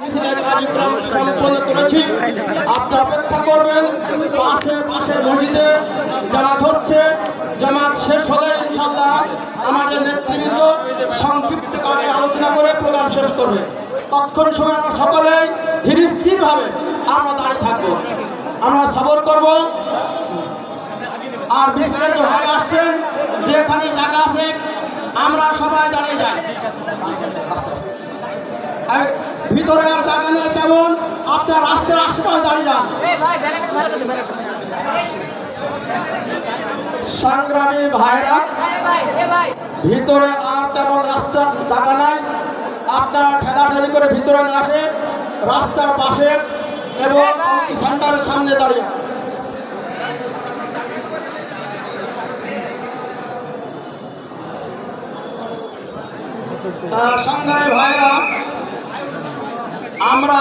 মিছিলের কার্যক্রম সম্পন্ন করেছি। আপনারা অপেক্ষা করবেন, পাশের মসজিদে জামাত হচ্ছে। জামাত শেষ হলে ইনশাল্লাহ আমাদের নেতৃবৃন্দ সংক্ষিপ্ত আকারে আলোচনা করে প্রোগ্রাম শেষ করবে। তৎক্ষণ সময় আমরা সকলেই ধীর স্থিরভাবে আমরা দাঁড়িয়ে থাকবো, আমরা সবর করব। আর মিছিলের যে ভাইরা আসছেন, যেখানে জায়গা আছে আমরা সবাই দাঁড়িয়ে যাই। ভিতরে আর জায়গা নেই তেমন, আপনার রাস্তার আশেপাশে দাঁড়িয়ে যান। সংগ্রামী ভাইরা, ভিতরে আর তেমন রাস্তা জায়গা নাই, আপনারা ঠেলাঠেলি করে ভিতরে না আসে রাস্তার পাশে এবং সেন্টারের সামনে দাঁড়িয়ে। সংগ্রামী ভাইরা, আমরা